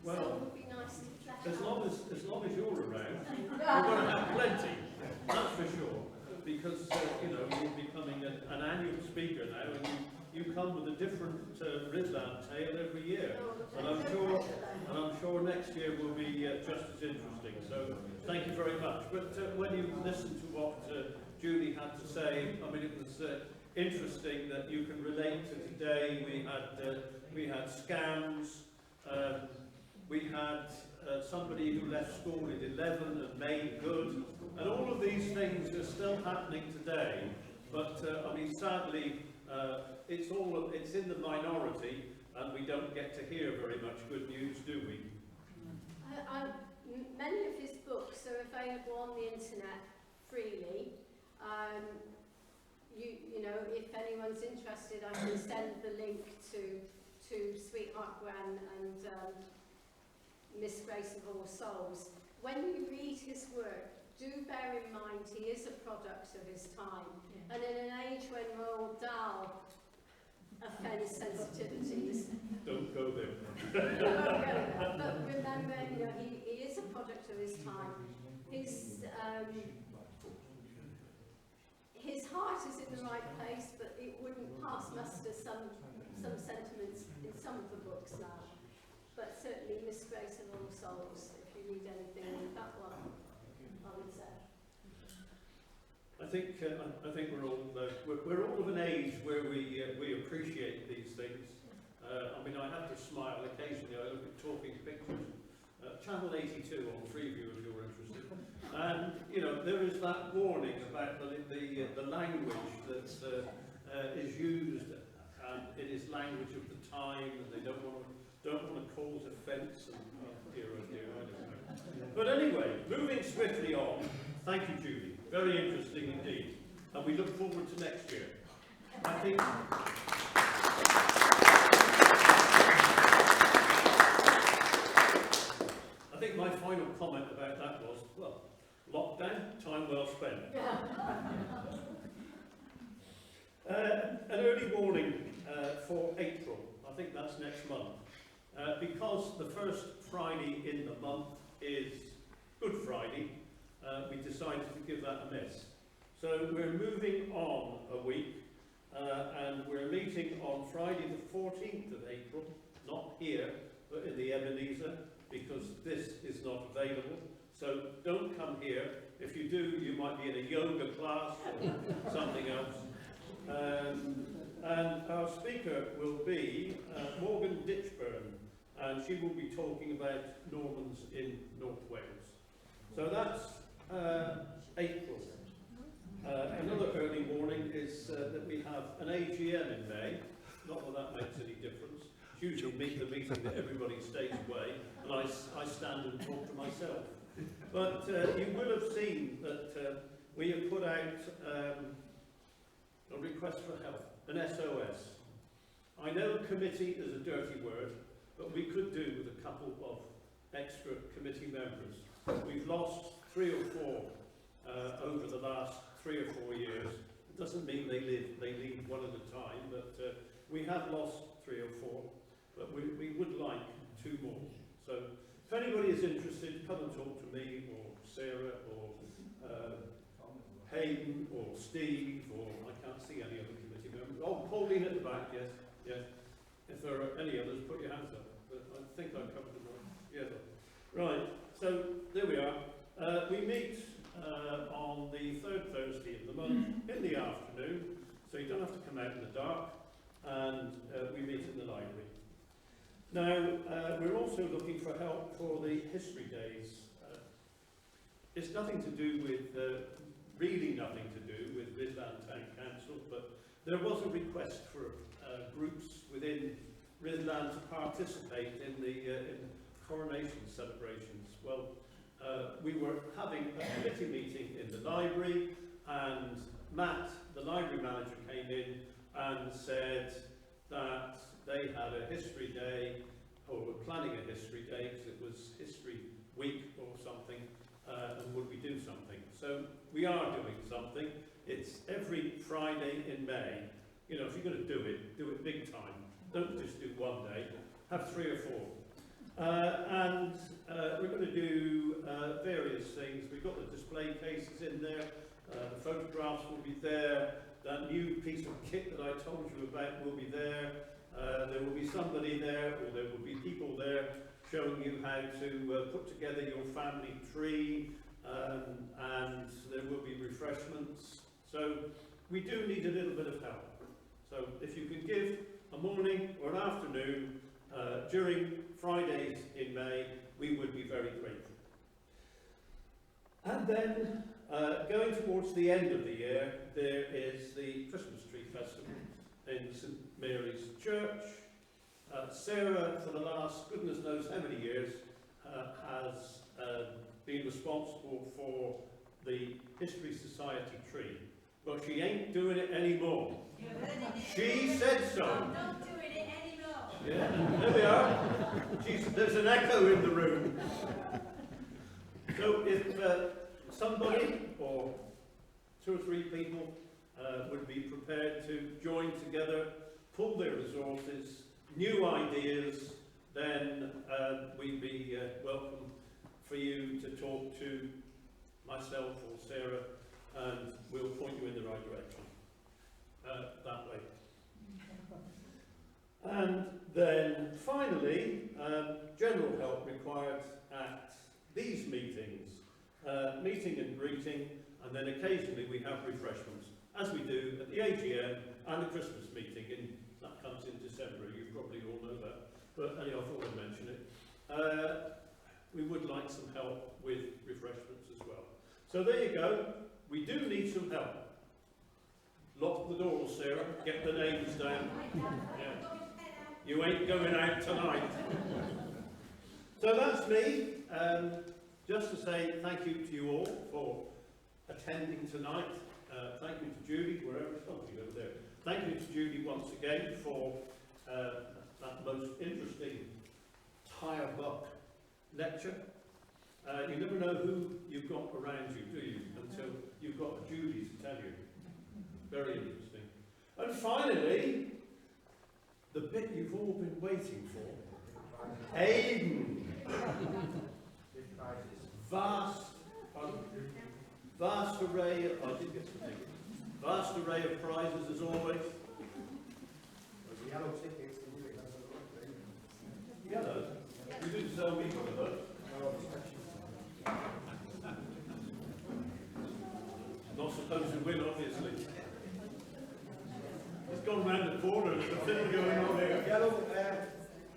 Well, so it would be nice to flesh as long as you're around, we're going to have plenty, that's for sure. Because you're becoming an annual speaker now, and you come with a different Rhuddlan tale every year, and I'm sure next year will be just as interesting. So thank you very much. But when you listen to what Julie had to say, I mean, it was interesting that you can relate to today. We had scams. We had somebody who left school at 11 and made good, and all of these things are still happening today. But I mean, sadly, it's in the minority, and we don't get to hear very much good news, do we? Many of his books are available on the internet freely. You know, if anyone's interested, I can send the link to Sweetheart Gwen and Miss Grace of All Souls. When you read his work, do bear in mind he is a product of his time. Yeah. And in an age when Roald Dahl offends sensitivities. Don't go there. Don't go there. But remember, you know, he is a product of his time. His heart is in the right place, but it wouldn't pass muster some sentiments in some of the books now. But certainly Miss Grace of All Souls, if you need anything with that one, I would say. I think we're all of an age where we appreciate these things. I mean, I have to smile occasionally. I look at talking pictures Channel 82 on Freeview if you're interested. And, you know, there is that warning about the language that is used, and it is language of the time, and they don't want to cause offence, and dear, oh dear, I don't know. But anyway, moving swiftly on, thank you, Julie. Very interesting indeed. And we look forward to next year. I think my final comment about that was, well, lockdown, time well spent. An early warning for April, I think that's next month, because the first Friday in the month is Good Friday, we decided to give that a miss. So we're moving on a week, and we're meeting on Friday the 14th of April, not here, but in the Ebenezer, because this is not available. So don't come here. If you do, you might be in a yoga class or something else. And our speaker will be Morgan Ditchburn, and she will be talking about Normans in North Wales. So that's April. Another early warning is that we have an AGM in May. Not that that makes any difference. It's usually the meeting that everybody stays away, and I stand and talk to myself. But you will have seen that we have put out a request for help, an SOS. I know committee is a dirty word, but we could do with a couple of extra committee members. We've lost 3 or 4 over the last 3 or 4 years. It doesn't mean they leave one at a time, but we have lost 3 or 4, but we would like 2 more. So if anybody is interested, come and talk to me, or Sarah, or Hayden, or Steve, or I can't see any other committee members. Oh, Pauline at the back, yes, yes. If there are any others, put your hands up. But I think I've covered them all. Yes. Right, so there we are. We meet on the 3rd Thursday of the month in the afternoon, so you don't have to come out in the dark, and we meet in the library. Now, we're also looking for help for the History Days. It's nothing to do with, really nothing to do with Rhuddlan Town Council, but there was a request for groups within Rhuddlan to participate in the coronation celebrations. Well, we were having a committee meeting in the library, and Matt, the library manager, came in and said that they had a history day, or were planning a history day, because it was History Week or something, and would we do something? So we are doing something. It's every Friday in May. You know, if you're going to do it big time. Don't just do one day, have 3 or 4. And we're going to do various things. We've got the display cases in there, the photographs will be there, that new piece of kit that I told you about will be there, there will be somebody there, or there will be people there showing you how to put together your family tree, and there will be refreshments. So we do need a little bit of help. So if you can give a morning or an afternoon during Fridays in May, we would be very grateful. And then, going towards the end of the year, there is the Christmas Tree Festival in St Mary's Church. Sarah, for the last goodness knows how many years, has been responsible for the History Society tree. But she ain't doing it anymore. She said so. I'm not doing it anymore. Yeah, there we are. There's an echo in the room. So if somebody, or 2 or 3 people, would be prepared to join together, pull their resources, new ideas, then we'd be welcome for you to talk to myself or Sarah, and we'll point you in the right direction. That way. And then finally, general help required at these meetings, meeting and greeting, and then occasionally we have refreshments, as we do at the AGM and the Christmas meeting, that comes in December. You probably all know that, but anyhow, I thought I'd mention it. we would like some help with refreshments as well. So there you go. We do need some help. Lock the doors, Sarah. Get the names down. Yeah. You ain't going out tonight. So that's me. Just to say thank you to you all for attending tonight. Thank you to Judy, wherever it's somebody over there. Thank you to Judy once again for that most interesting tire buck lecture. You never know who you've got around you, do you? Until you've got a Judy to tell you. Very interesting. And finally, the bit you've all been waiting for. Aidan. Vast array of, I did get something. Vast array of prizes as always. The yellow tickets, Yellow? You didn't sell me one of those. Not supposed to win, obviously. It's gone round the corner, there's a fiddle going on here. Yellow,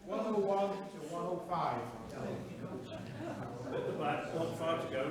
101 to 105. At the back, 1 5 to go.